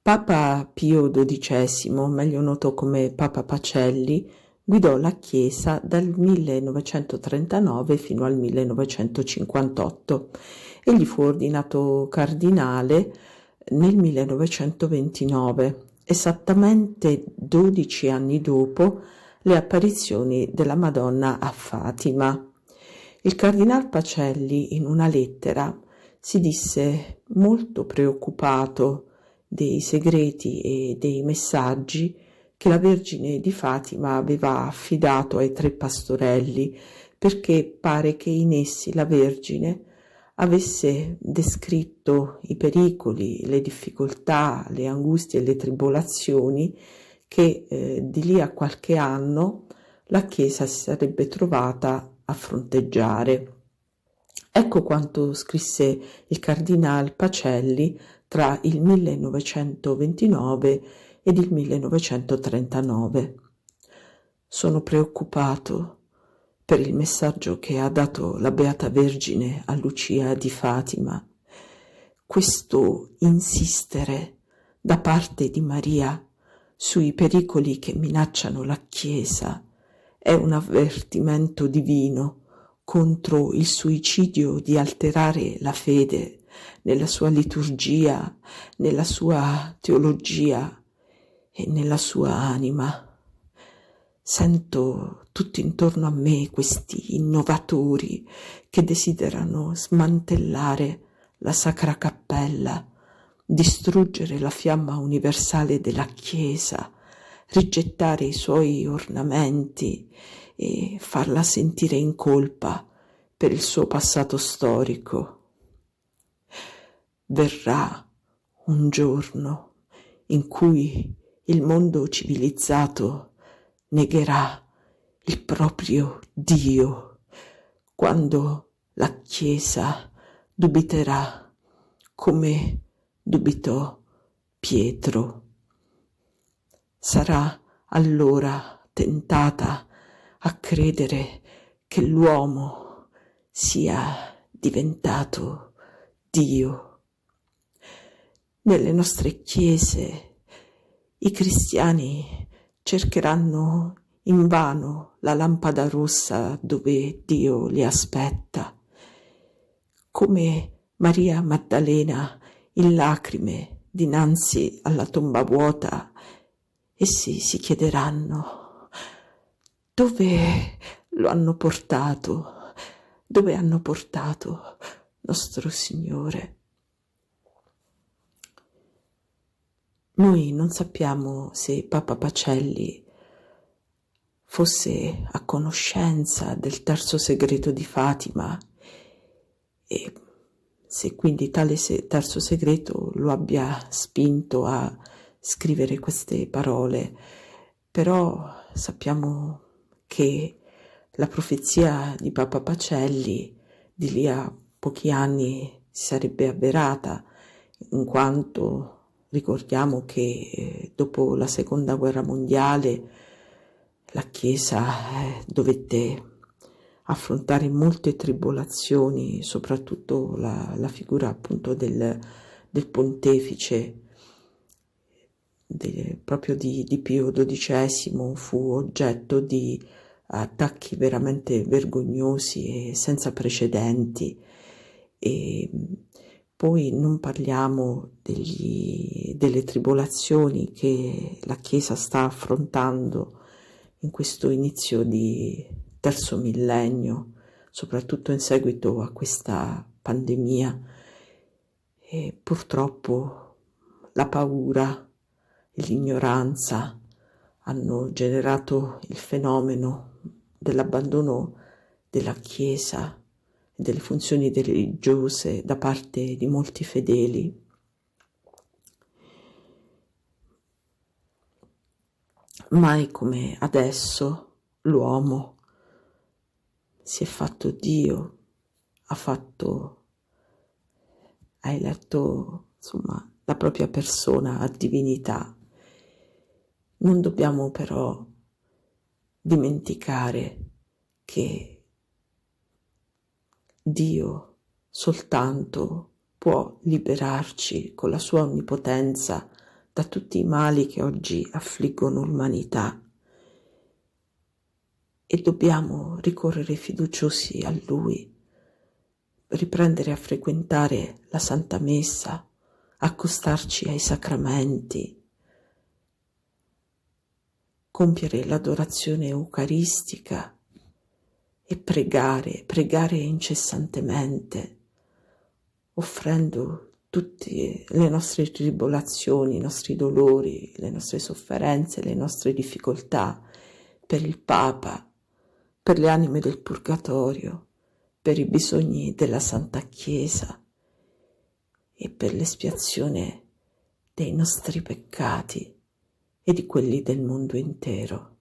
Papa Pio XII, meglio noto come Papa Pacelli, guidò la Chiesa dal 1939 fino al 1958. Egli fu ordinato cardinale nel 1929, esattamente 12 anni dopo le apparizioni della Madonna a Fatima. Il cardinal Pacelli, in una lettera, si disse molto preoccupato dei segreti e dei messaggi che la Vergine di Fatima aveva affidato ai tre pastorelli, perché pare che in essi la Vergine avesse descritto i pericoli, le difficoltà, le angustie e le tribolazioni che di lì a qualche anno la Chiesa si sarebbe trovata a fronteggiare. Ecco quanto scrisse il cardinal Pacelli tra il 1929 ed il 1939. Sono preoccupato per il messaggio che ha dato la Beata Vergine a Lucia di Fatima. Questo insistere da parte di Maria sui pericoli che minacciano la Chiesa è un avvertimento divino contro il suicidio di alterare la fede nella sua liturgia, nella sua teologia e nella sua anima. Sento tutto intorno a me questi innovatori che desiderano smantellare la Sacra Cappella, distruggere la fiamma universale della Chiesa, rigettare i suoi ornamenti e farla sentire in colpa per il suo passato storico. Verrà un giorno in cui il mondo civilizzato negherà il proprio Dio, quando la Chiesa dubiterà come dubitò Pietro. Sarà allora tentata a credere che l'uomo sia diventato Dio. Nelle nostre chiese i cristiani cercheranno invano la lampada rossa dove Dio li aspetta. Come Maria Maddalena in lacrime dinanzi alla tomba vuota, essi si chiederanno: dove lo hanno portato? Dove hanno portato nostro Signore? Noi non sappiamo se Papa Pacelli fosse a conoscenza del terzo segreto di Fatima e se quindi tale terzo segreto lo abbia spinto a scrivere queste parole, però sappiamo che la profezia di Papa Pacelli di lì a pochi anni si sarebbe avverata, in quanto ricordiamo che dopo la Seconda Guerra Mondiale la Chiesa dovette affrontare molte tribolazioni, soprattutto la figura appunto del pontefice, proprio di Pio XII, fu oggetto di attacchi veramente vergognosi e senza precedenti. E poi non parliamo delle tribolazioni che la Chiesa sta affrontando in questo inizio di terzo millennio, soprattutto in seguito a questa pandemia. E purtroppo la paura e l'ignoranza hanno generato il fenomeno dell'abbandono della Chiesa e delle funzioni religiose da parte di molti fedeli. Mai come adesso l'uomo si è fatto Dio, ha eletto insomma la propria persona a divinità. Non dobbiamo però dimenticare che Dio soltanto può liberarci con la sua onnipotenza da tutti i mali che oggi affliggono l'umanità e dobbiamo ricorrere fiduciosi a Lui, riprendere a frequentare la Santa Messa, accostarci ai sacramenti, compiere l'adorazione eucaristica e pregare incessantemente, offrendo tutte le nostre tribolazioni, i nostri dolori, le nostre sofferenze, le nostre difficoltà per il Papa, per le anime del purgatorio, per i bisogni della Santa Chiesa e per l'espiazione dei nostri peccati e di quelli del mondo intero.